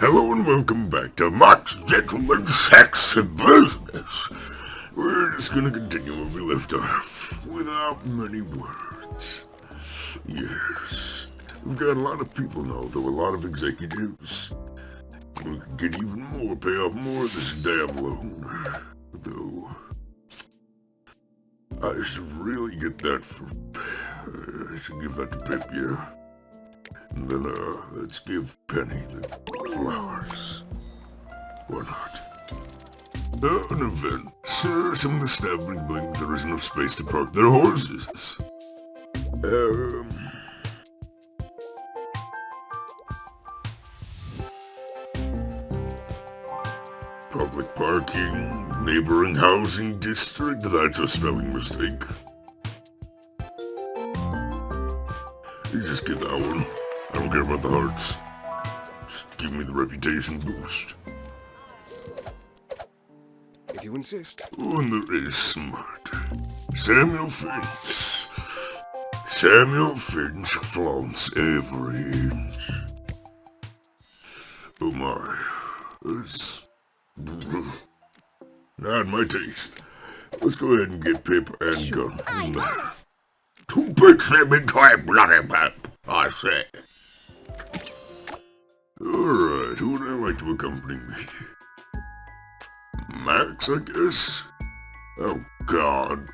Hello and welcome back to Max Gentleman Sex and Business. We're just gonna continue where we left off, without many words. Yes, we've got a lot of people now, though, a lot of executives. We can get even more, pay off more of this damn loan. Though, I should really get that for... I should give that to Pip, yeah? And then, let's give Penny the flowers. Why not? An event. Sir, some of the staff bling there is enough space to park their horses. Public parking, neighboring housing district, that's a spelling mistake. You just get that one. I don't care about the hearts. Just give me the reputation boost. If you insist. Oh, and there is smart. Samuel Finch. Samuel Finch flaunts every inch. Oh my. That's... not my taste. Let's go ahead and get Pip and Gun. I want it. To pitch them into a bloody map, I say. Alright, who would I like to accompany me? Max, I guess? Oh, God.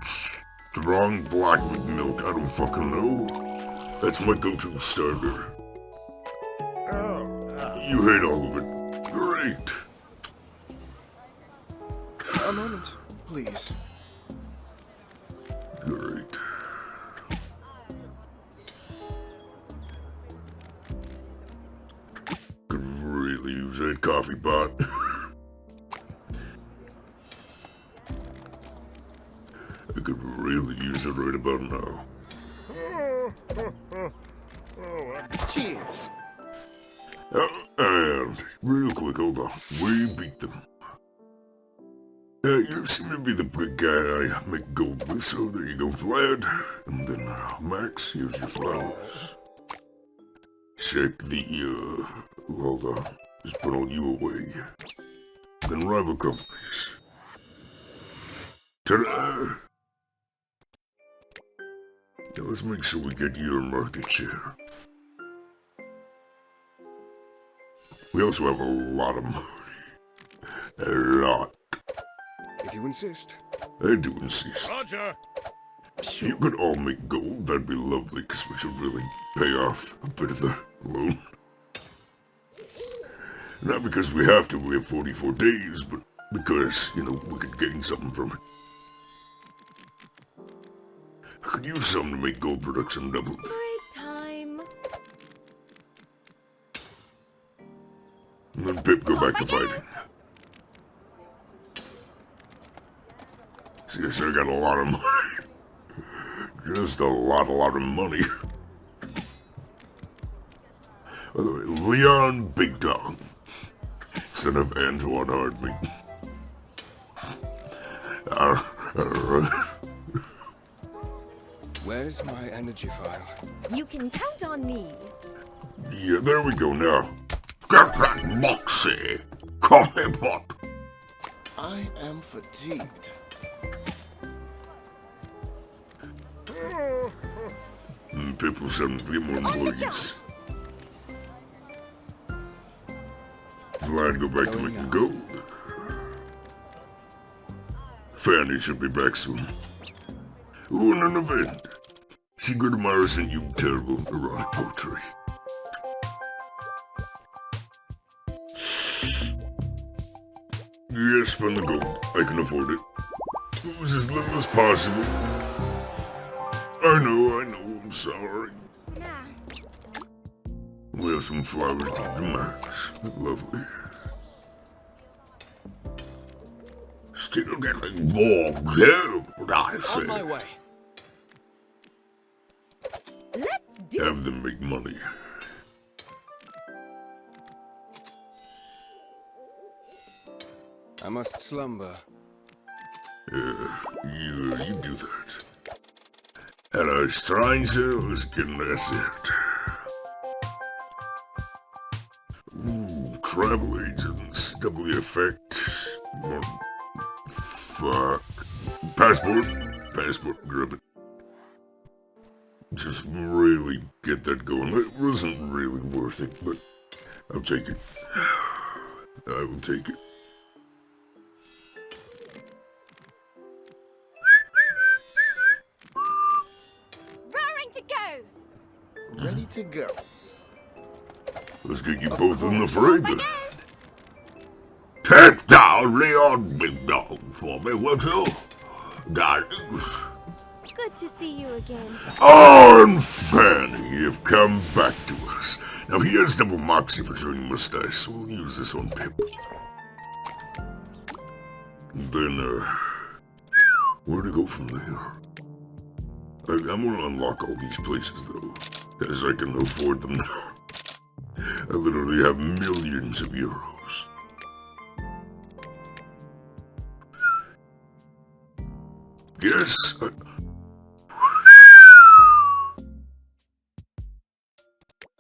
Strong black with milk, I don't fucking know. That's my go-to starter. You hate all of it. Great. A moment, please. Great. Could really use that coffee pot. I could really use it right about now. Cheers. And real quick, hold on. We beat them. You seem to be the big guy I make gold with, so there you go, Vlad. And then, Max, here's your flowers. Check the, hold on. Just put all you away. Then rival companies. Ta-da! Yeah, let's make sure we get your market share. We also have a lot of money. A lot. If you insist. I do insist. Roger! If you could all make gold, that'd be lovely, because we should really pay off a bit of the loan. Not because we have to, we have 44 days, but because, you know, we could gain something from it. I could use something to make gold production double. Break time. And then Pip go back to fighting. Yes, I got a lot of money. Just a lot of money. By the way, Leon Big Dog, son of Antoine Hardmeat. Alright. Where's my energy file? You can count on me. Yeah, there we go now. Get that moxie. Call him up. I am fatigued. Pip will send me more employees. Vlad go back to making gold. Fanny should be back soon. Ooh, and an event. Secret Amara sent you terrible erotic poetry. Yes, spend the gold. I can afford it. It was as little as possible. I know, I'm sorry. We have some flowers to the Max. Lovely. Still getting more gold, I say. On my way. Let's do Have them make money. I must slumber. You do that. Hello, stranger. Let's get an asset. travel agents, doubly effect. Fuck. Passport. Passport, grab it. Just really get that going. It wasn't really worth it, but I'll take it. I will take it. Raring to go. Ready to go. Let's get you both in the fray then. Take down Leon Big Dog for me, won't you? Darlings. Good to see you again. Oh, and Fanny have come back to us. Now he has double moxie for joining Mustache, so we'll use this on Pip. Then, where to go from there? I'm gonna unlock all these places, though, as I can afford them now. I literally have millions of euros. Yes,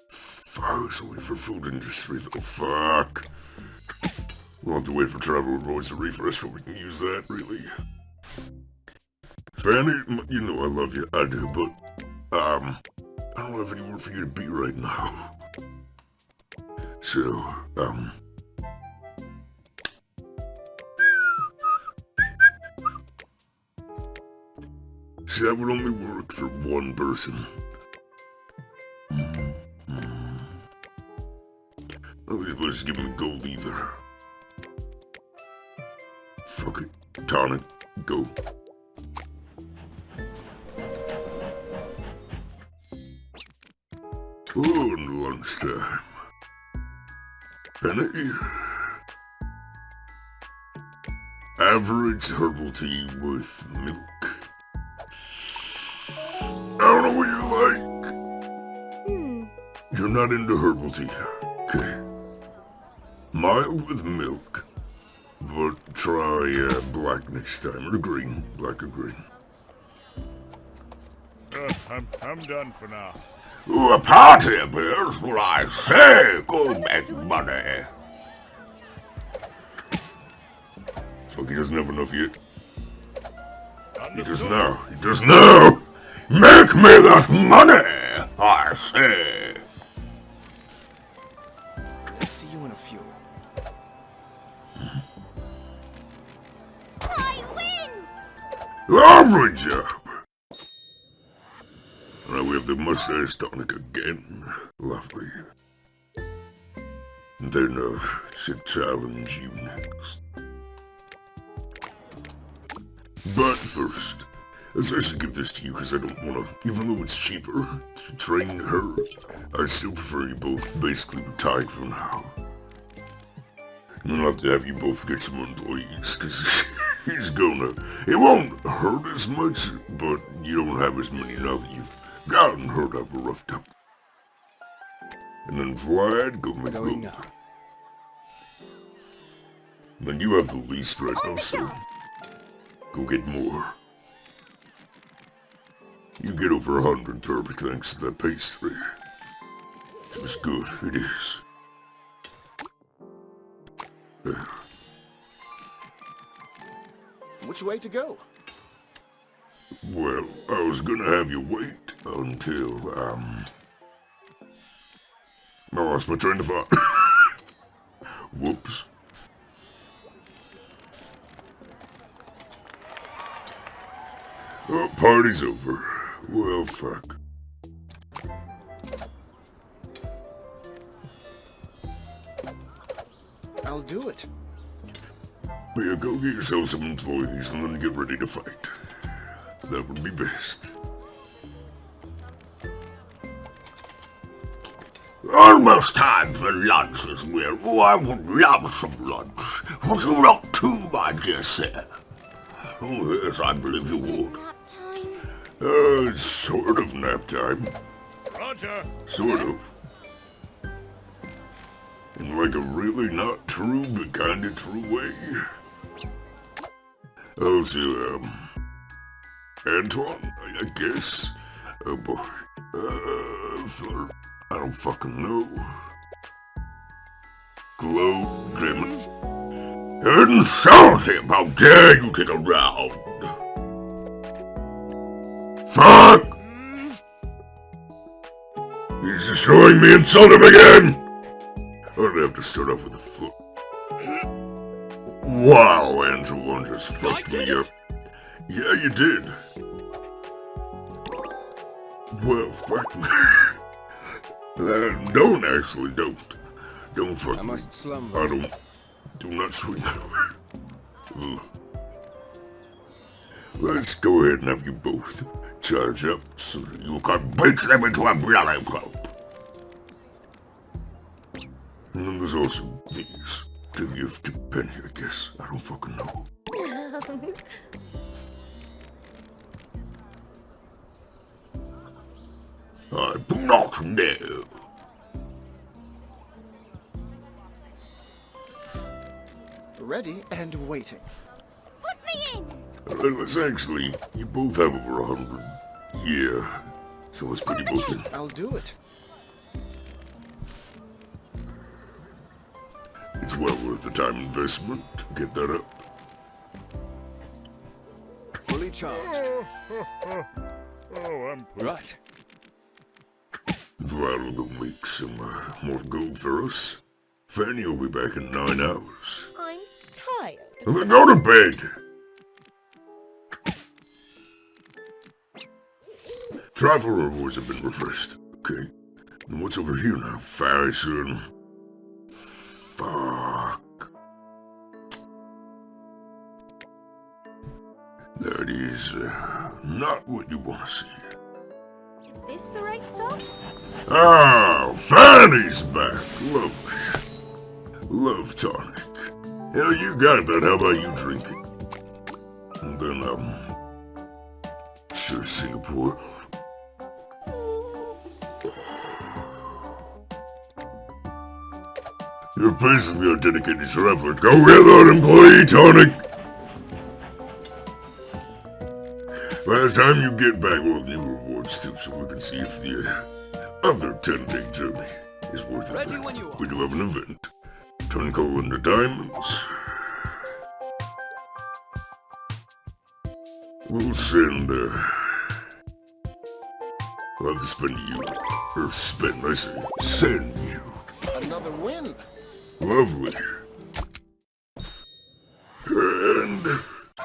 Fuck, it's only for food industry, though. Fuck. We'll have to wait for travel rewards to refresh before we can use that, really. Fanny, you know I love you. I do, but, I don't have anywhere for you to be right now. So, see, that would only work for one person. At least let's give him gold either. Fuck it. Tonic, go. Oh, and lunchtime. Penny. Average herbal tea with milk. I don't know what you like. You're not into herbal tea. Okay. Mild with milk. But try black next time. Or green. Black or green. I'm done for now. Ooh, a party appears, what I say. Go make money. Fuck, he doesn't have enough yet. He just now. Make me that money, I say. See you in a few. I win! Lovely job. Now we have the mustache tonic again. Lovely. Then, should challenge you next. But first, I should give this to you because I don't want to, even though it's cheaper to train her, I still prefer you both basically retired for now. And then I'll have to have you both get some employees because it won't hurt as much, but you don't have as many now that you've gotten hurt up or roughed up. And then Vlad, go make Going gold. now. Then you have the least right now, so go get more. You get over 100 perfect thanks to that pastry. It's good, it is. Which way to go? Well, I was gonna have you wait until, I lost my train of thought. Whoops. Oh, party's over. Well, fuck. I'll do it. Yeah, go get yourself some employees and then get ready to fight. That would be best. Almost time for lunch as well. Oh, I would love some lunch. Would you not too, my dear sir? Oh, yes, I believe you would. Nap time? It's sort of nap time. Roger. Sort of. In like a really not true but kinda true way. Also, Antoine, I guess. Oh boy. Flirt. I don't fucking know. glowed grimly. Insult him! How dare you get around? Fuck! He's destroying me. Insult him again! I'd have to start off with a foot. Wow, Angela just fucked me up. Yeah, you did. Well, fuck me. Don't actually, don't. Don't fuck me. I must slumber. I don't. Do not swing that way. Ugh. Let's go ahead and have you both charge up so that you can beat them into a bloody pulp. And then there's also these to give to Penny, I guess. I don't fucking know. I do not know. Ready and waiting. Put me in! Let's actually, you both have over 100. Yeah. So let's put you both in. I'll do it. It's well worth the time investment to get that up. Fully charged. Oh, I'm Right. That'll go make some more gold for us. Fanny will be back in 9 hours. I'm tired. And then go to bed! Traveler rewards have been refreshed. Okay. And what's over here now? Fashion. Fuck. That is not what you want to see. Is this the right stuff? Ah, Fanny's back. Lovely. Love tonic. Hell, you got that. How about you drink it? And then, sure, Singapore. You're basically a dedicated traveler. Go get that employee tonic! By the time you get back, we'll have new rewards too, so we can see if the other 10-day journey is worth it. Ready when you are. We do have an event. Turn coal into diamonds. We'll send, we'll have to spend you. Or spend, I say. Send you. Another win. Lovely. And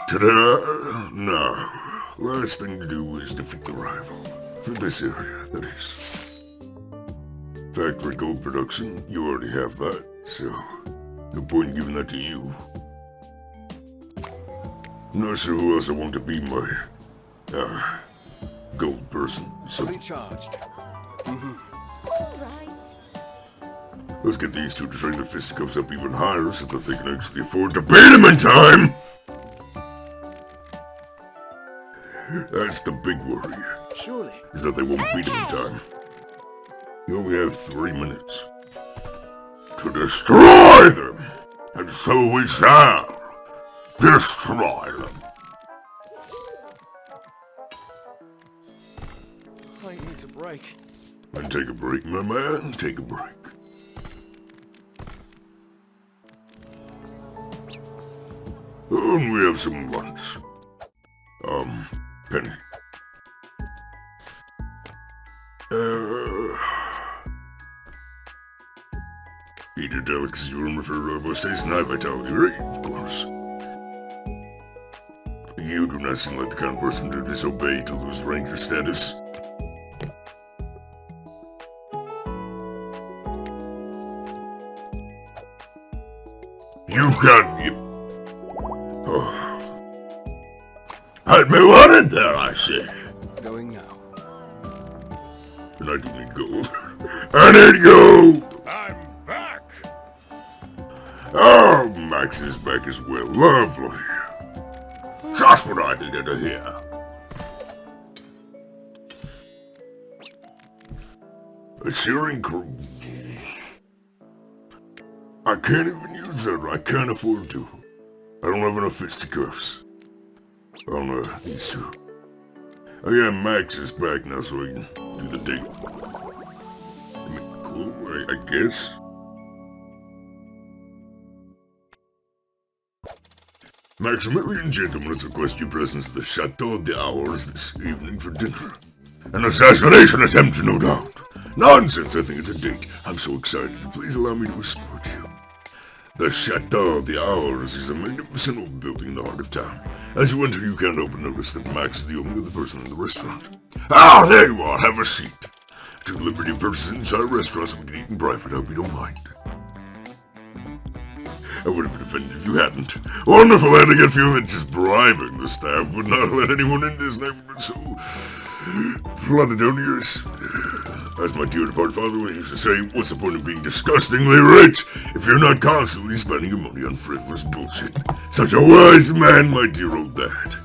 ta-da! Now, last thing to do is defeat the rival. For this area, that is. Factory gold production, you already have that, so no point in giving that to you. Not sure who else I want to be my, gold person, so Fully charged. All right. let's get these two to train their fisticuffs up even higher so that they can actually afford to beat him in time! That's the big worry, Surely. is that they won't beat him in time. You only have 3 minutes to destroy them, and so we shall destroy them. I need to break. And take a break, my man, take a break. And we have some lunch. Penny. Eat your delicacy room for most days and high vitality, right? Of course. You do not seem like the kind of person to disobey to lose ranger status. You've got... Oh. I'd be wanted there, I say. Going now. And I do need gold. I need gold! I'm back. Oh, Max is back as well. Lovely. Just what I needed to hear. A shearing crew. I can't even use that. I can't afford to. I don't have enough fisticuffs. On these two. Oh yeah, Max is back now, so I can do the date. I mean, cool, I guess. Maximilian gentlemen request your presence at the Chateau this evening for dinner. An assassination attempt, no doubt. Nonsense, I think it's a date. I'm so excited. Please allow me to escort you. The Chateau is a magnificent old building in the heart of town. As you enter, you can't help but notice that Max is the only other person in the restaurant. Ah, there you are. Have a seat. I took liberty of purchasing inside a restaurant so we can eat in private. I hope you don't mind. I would have been offended if you hadn't. Wonderful, and I get a feeling that just bribing the staff would not let anyone in this neighborhood so plutonious. As my dear departed father used to say, what's the point of being disgustingly rich if you're not constantly spending your money on frivolous bullshit? Such a wise man, my dear old dad.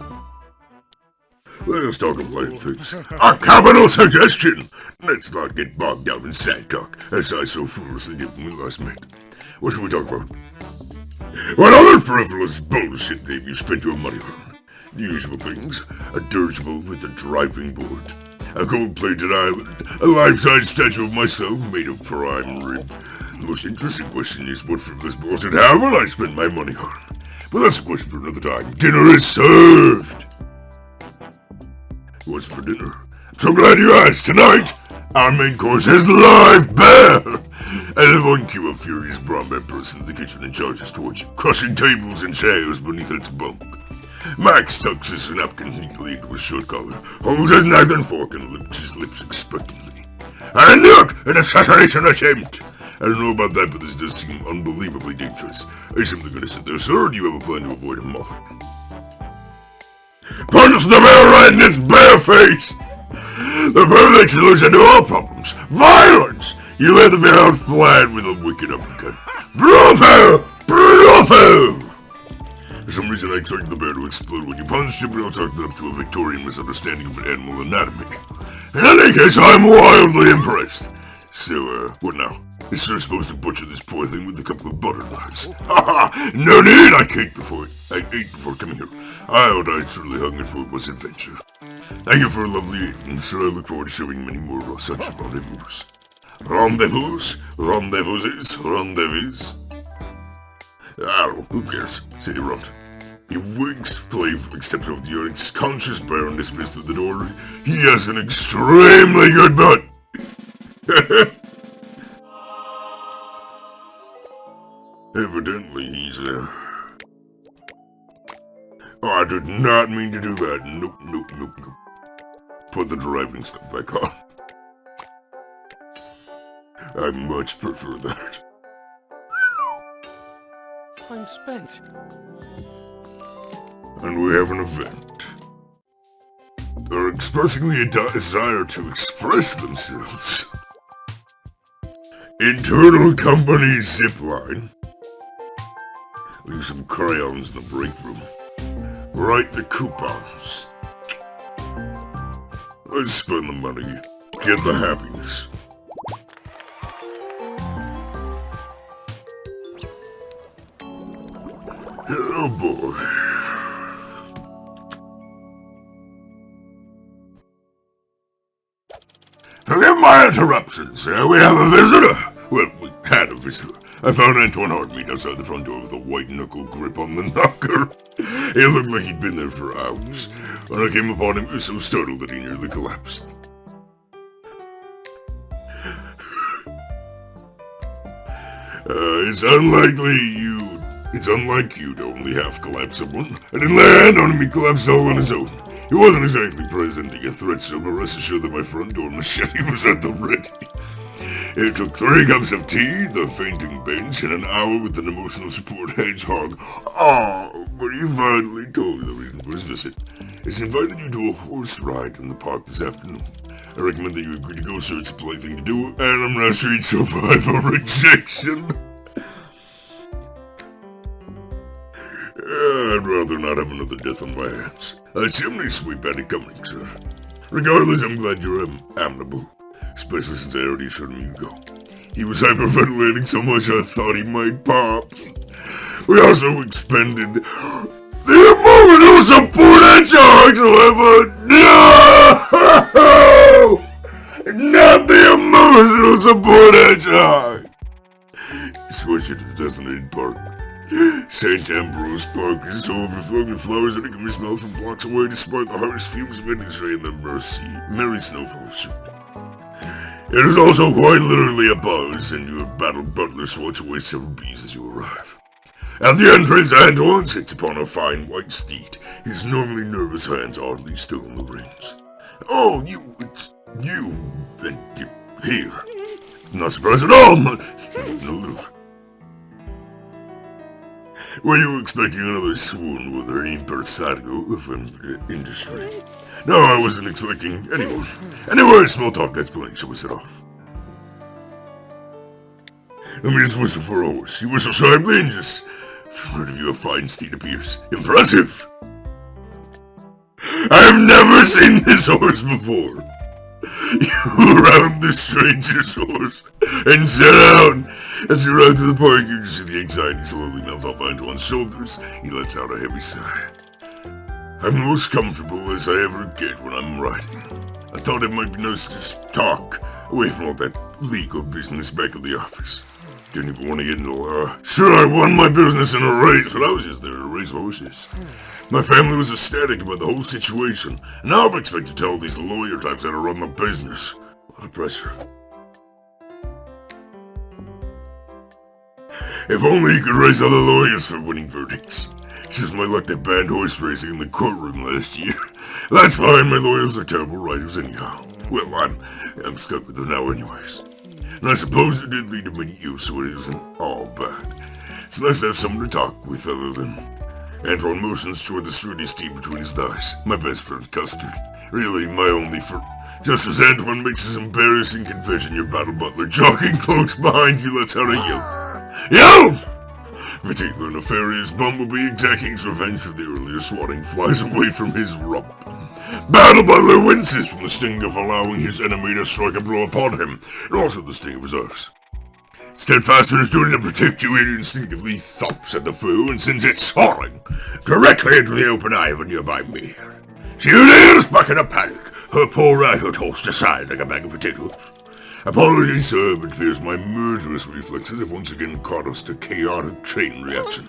Let us talk of light things. A capital suggestion! Let's not get bogged down in sad talk, as I so foolishly did when we last met. What should we talk about? What other frivolous bullshit have you spent your money on? The usual things. A dirigible with a driving board. A gold-plated island. A life-size statue of myself made of prime rib. The most interesting question is what frivolous bullshit have I spent my money on? But that's a question for another time. Dinner is served! What's for dinner? I'm so glad you asked. Tonight, our main course is live bear! And in one queue of furious brown members in the kitchen and charges towards you, crushing tables and chairs beneath its bulk. Max tucks his napkin neatly into his shirt collar, holds his knife and fork, and licks his lips expectantly. I knew it! An assassination attempt! I don't know about that, but this does seem unbelievably dangerous. Are you simply going to sit there, sir, or do you have a plan to avoid a muffin? Punch the bear right in its bare face! The perfect solution to all problems. Violence! You lay the bear out flat with a wicked uppercut. Bravo! Bravo! For some reason I expected the bear to explode when you punched it, but I'll chalk that up to a Victorian misunderstanding of animal anatomy. In any case, I'm wildly impressed. So, what now? Is sir supposed to butcher this poor thing with a couple of butter knives? Ha ha! No need! I ate before coming here. I truly hungered for was adventure. Thank you for a lovely evening, sir. I look forward to showing many more such rendezvous. Rendezvous? Rendezvous? Oh, who cares? Say you runt. He winks, playfully steps over the unconscious bear and dismissed through the door. He has an extremely good butt. Evidently, he's Oh, I did not mean to do that. Nope. Put the driving stuff back on. I much prefer that. I'm spent. And we have an event. They're expressing the desire to express themselves. Internal company zipline. Leave some crayons in the break room. Write the coupons. Let's spend the money. Get the happiness. Oh boy. Forgive my interruptions. We have a visitor. Well, we had a visitor. I found Antoine Heartbeat outside the front door with a white-knuckle grip on the knocker. He looked like he'd been there for hours. When I came upon him, he was so startled that he nearly collapsed. It's unlike you to only half collapse someone. I didn't lay a hand on him, he collapsed all on his own. He wasn't exactly presenting a threat, so but rest assured that my front door machete was at the ready. It took 3 cups of tea, the fainting bench, and an hour with an emotional support hedgehog. Oh, but he finally told me the reason for his visit. He's invited you to a horse ride in the park this afternoon. I recommend that you agree to go, sir. It's a polite thing to do, and I'm not sure you'd survive a rejection. I'd rather not have another death on my hands. A chimney sweep had it coming, sir. Regardless, I'm glad you're amenable. Especially since I already assured him you'd go. He was hyperventilating so much I thought he might pop. We also expended the emotional support hedgehogs, however. No! Not the emotional support hedgehog! Escort you to the designated park. St. Ambrose Park is so overflowing with flowers that it can be smelled from blocks away despite the harsh fumes of industry and the merry snowfall soup. It is also quite literally a buzz, and your battle butler swats away several bees as you arrive. At the entrance, Antoine sits upon a fine white steed, his normally nervous hands oddly still in the reins. Oh, it's you, and you're here. Not surprised at all, not even a little. Were you expecting another swoon with her impersario of industry? No, I wasn't expecting anyone. Anyway, small talk, that's plenty, shall we set off? Let me just whistle for a horse. You whistle sharply and just... From out of you a fine steed appears. Impressive! I've never seen this horse before. You round the stranger's horse and sit down. As you ride through the park, you can see the anxiety slowly melt off Antoine's shoulders. He lets out a heavy sigh. I'm the most comfortable as I ever get when I'm riding. I thought it might be nice to just talk, away from all that legal business back at the office. Didn't even want to get into sure, I won my business in a race, but I was just there to race horses. My family was ecstatic about the whole situation, and now I'm expected to tell these lawyer types how to run the business. A lot of pressure. If only you could raise other lawyers for winning verdicts. It's just my luck they banned horse racing in the courtroom last year. That's fine, my lawyers are terrible writers anyhow. Well, I'm stuck with them now anyways. And I suppose it did lead to many use, so it isn't all bad. It's nice to have someone to talk with other than... Antoine motions toward the sturdy steed between his thighs. My best friend, Custard. Really, my only friend. Just as Antoine makes his embarrassing confession, your battle butler, jogging close behind you, lets out a yelp. Yelp! Particular nefarious bumblebee exacting his revenge for the earlier swatting flies away from his rump. Battle Butler winces from the sting of allowing his enemy to strike a blow upon him, and also the sting of his others. Steadfast in his duty to protect you, he instinctively thumps at the foe and sends it soaring directly into the open eye of a nearby mare. She rears back in a panic, her poor rider tossed aside like a bag of potatoes. Apologies, sir, but it appears my murderous reflexes have once again caused a chaotic chain reaction.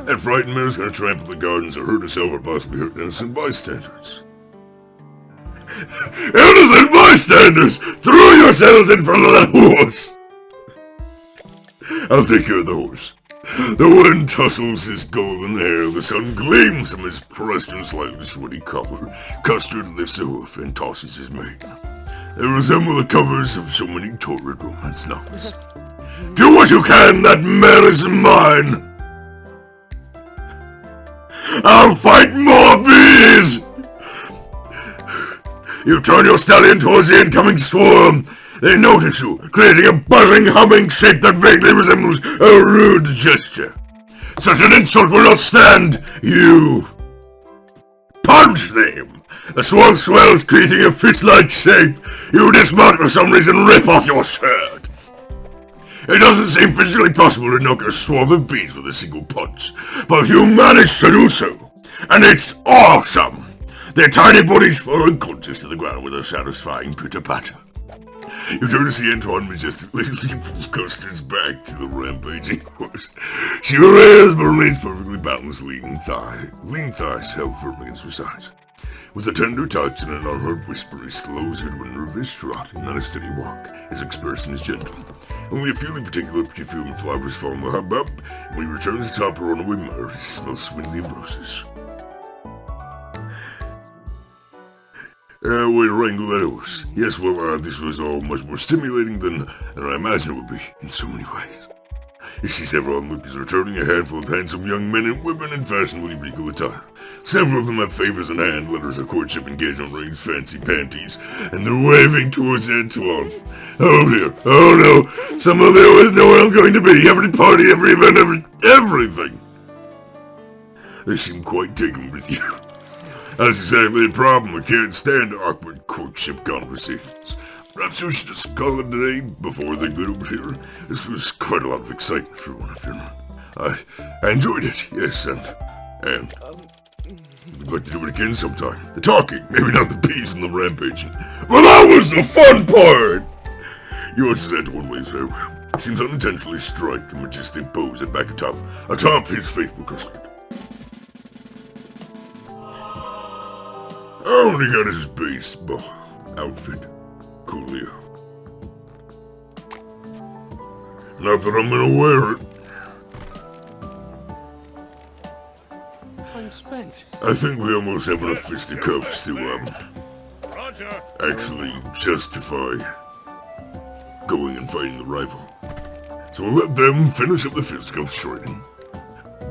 That frightened mare's gonna trample the gardens or hurt herself or possibly hurt innocent bystanders. Innocent bystanders! Throw yourselves in front of that horse! I'll take care of the horse. The wind tussles his golden hair, the sun gleams from his pressed and slightly sweaty collar. Custard lifts a hoof and tosses his mane. They resemble the covers of so many torrid romance novels. Do what you can, that mare is mine! I'll fight more bees! You turn your stallion towards the incoming swarm. They notice you, creating a buzzing, humming shape that vaguely resembles a rude gesture. Such an insult will not stand. You punch them. The swarm swells, creating a fist-like shape. You dismount for some reason, rip off your shirt. It doesn't seem physically possible to knock a swarm of bees with a single punch, but you manage to do so, and it's awesome. Their tiny bodies fall unconscious to the ground with a satisfying pitter-patter. You turn to see Antoine majestically leap from Custard's back to the rampaging horse. She rears but remains perfectly balanced, lean thighs held firmly against her sides. With a tender touch and an unheard whisper, he slows her to a nervous trot and not a steady walk. His expression is gentle. Only a feeling particular perfume and flowers fall in the hubbub. When he returns atop her runaway mare, he smells sweetly of roses. Way to wrangle that horse. Yes, well, this was all much more stimulating than I imagined it would be, in so many ways. You see several onlookers returning, a handful of handsome young men and women in fashionably regal attire. Several of them have favors in hand, letters of courtship, engagement rings, fancy panties, and they're waving towards Antoine. Oh dear, oh no, somehow they always know where I'm going to be, every party, every event, everything. They seem quite taken with you. That's exactly the problem. I can't stand awkward courtship conversations. Perhaps we should just call it a day before they get over here. This was quite a lot of excitement for one afternoon. I enjoyed it, yes, and we'd like to do it again sometime. The talking, maybe not the bees and the rampaging. But that was the fun part! Yours is Antoine waves farewell. Seems unintentionally strike a majestic pose and back atop his faithful custard. Only got his baseball outfit. Coolio. Not that I'm gonna wear it. I'm spent. I think we almost have enough fisticuffs to, Roger. actually justify going and fighting the rival. So we'll let them finish up the fisticuffs training.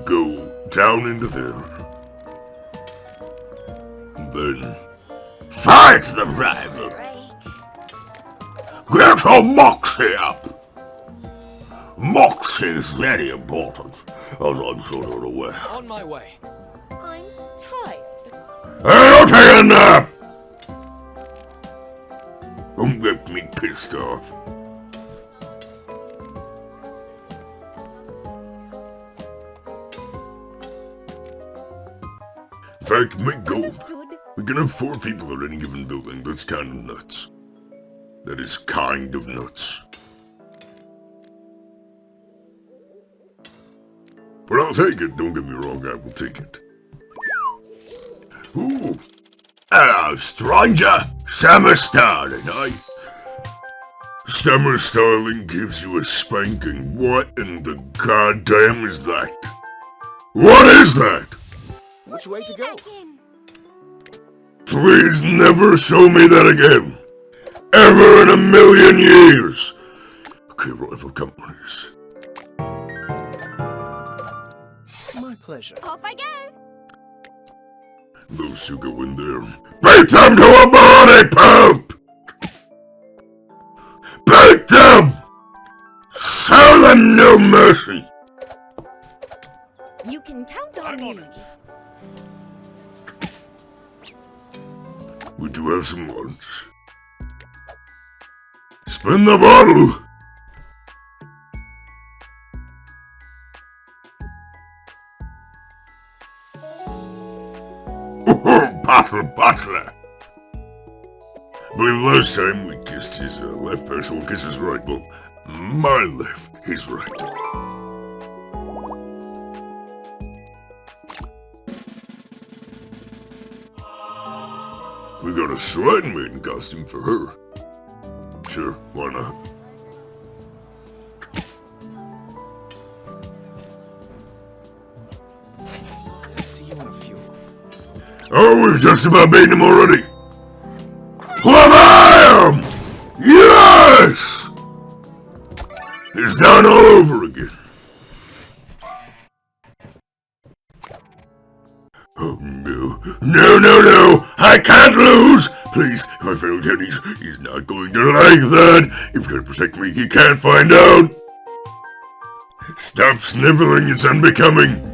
Go down into there. And then fight the rival. Get your moxie up. Moxie is very important, as I'm sure you're aware. On my way. I'm tired. Hey, don't take a nap! Don't get me pissed off. In fact, make gold. Understood. We can have 4 people at any given building. That's kind of nuts. That is kind of nuts. But I'll take it, don't get me wrong, I will take it. Ooh! Hello, stranger! Summer Starling, eh? Summer Starling gives you a spanking. What in the goddamn is that? What is that? Which way to go? Back in. Please never show me that again! Ever in a million years! Okay, rival companies. My pleasure. Off I go. Those who go in there, beat them to a body pulp! Beat them! Show them no mercy! You can count on I'm on me. it. We do have some lunch. Spin the bottle! Butler! I believe last time we kissed his left pair, so we'll kiss his right. Well, my left, his right. We got a sweating maiden costume for her. Sure, why not? See you in a few. Oh, we've just about beaten him already. Wham! Yes! It's done all over again. Oh no, no! I can't lose! Please, if I fail again, he's not going to like that. You've got to protect me, he can't find out. Stop sniveling, it's unbecoming.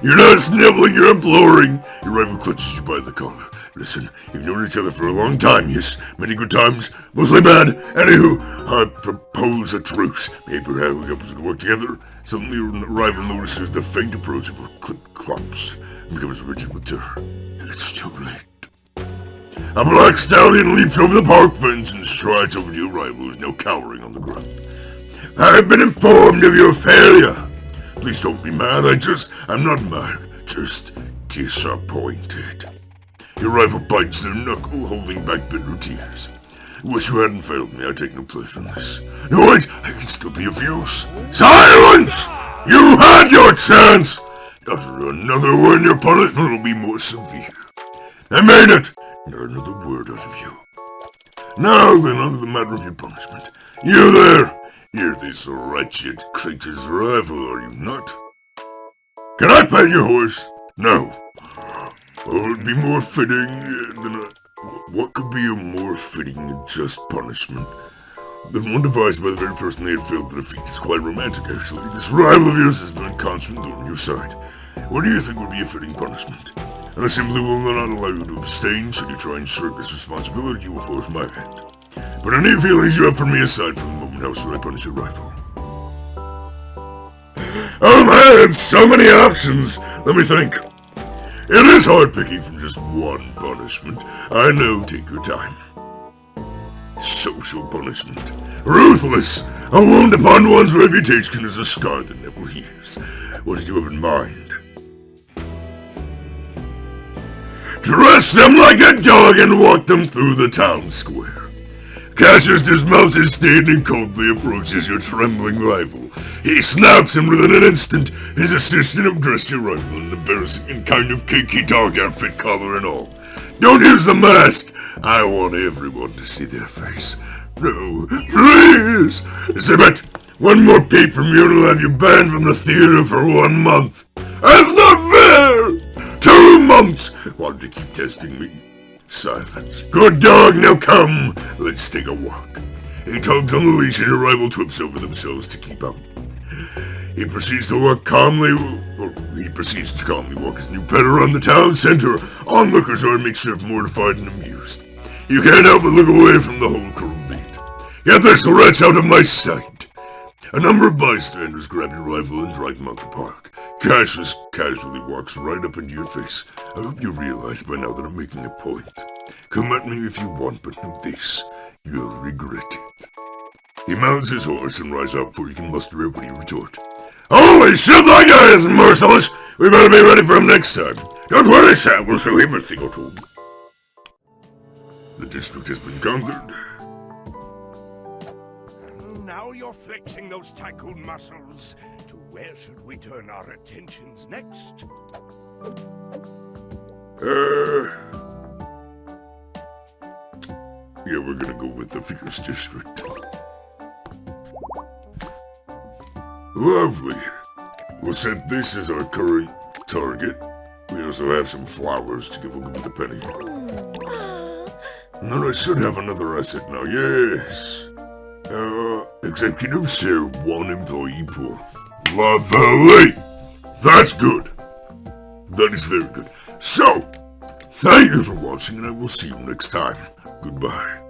You're not sniveling, you're imploring. Your rival clutches you by the collar. Listen, you've known each other for a long time, yes, many good times, mostly bad. Anywho, I propose a truce. Maybe perhaps we could work together. Suddenly your rival notices the faint approach of a clip-clops and becomes rigid with terror. It's too late. A black stallion leaps over the park fence and strides over to your rival, who is now cowering on the ground. I've been informed of your failure. Please don't be mad, I'm not mad, just disappointed. Your rival bites their knuckle, holding back bitter tears. Wish you hadn't failed me, I take no pleasure in this. No, wait, I can still be of use. Silence! You had your chance! Utter another word, your punishment will be more severe. I made it! Not another word out of you. Now then, on to the matter of your punishment. You there! You're this wretched creature's rival, are you not? Can I pet your horse? No. Oh, it'd be more fitting than a... What could be a more fitting and just punishment than one devised by the very person they had failed to defeat? It's quite romantic, actually. This rival of yours has been a constant thorn in your side. What do you think would be a fitting punishment? And I simply will not allow you to abstain. Should you try and shirk this responsibility, you will force my hand. But any feelings you have for me aside from the moment, how should I punish your rival? Oh man, so many options! Let me think. It is hard picking from just one punishment. I know, take your time. Social punishment. Ruthless. A wound upon one's reputation is a scar that never heals. What did you have in mind? Dress them like a dog and walk them through the town square. Cassius dismounts his steed and coldly approaches your trembling rival. He snaps him within an instant. His assistant have dressed your rival in an embarrassing and kind of cakey dog outfit, collar and all. Don't use the mask. I want everyone to see their face. No, please! Zibbet, one more peep from you and I'll have you banned from the theater for 1 month. That's not fair! 2 months! Wanted to keep testing me. Silence. Good dog, now come! Let's take a walk. He tugs on the leash and your rival trips over themselves to keep up. He proceeds to calmly walk his new pet around the town center. Onlookers are a mixture of mortified and amused. You can't help but look away from the whole crew beat. Get this wretch out of my sight! A number of bystanders grab your rifle and drive him out the park. Cassius casually walks right up into your face. I hope you realize by now that I'm making a point. Come at me if you want, but know this. You'll regret it. He mounts his horse and rides out before you can muster a witty retort. Holy shit, that guy is merciless! We better be ready for him next time. Don't worry, Sam, we'll show him a thing or two. The district has been conquered. Now you're flexing those Tycoon muscles. To where should we turn our attentions next? Yeah, we're gonna go with the Fierce District. Lovely. We'll set this as our current target. We also have some flowers to give a good penny. And then I should have another asset now, yes. Executive serve 1 employee pool. Lovely! That's good. That is very good. So, thank you for watching and I will see you next time. Goodbye.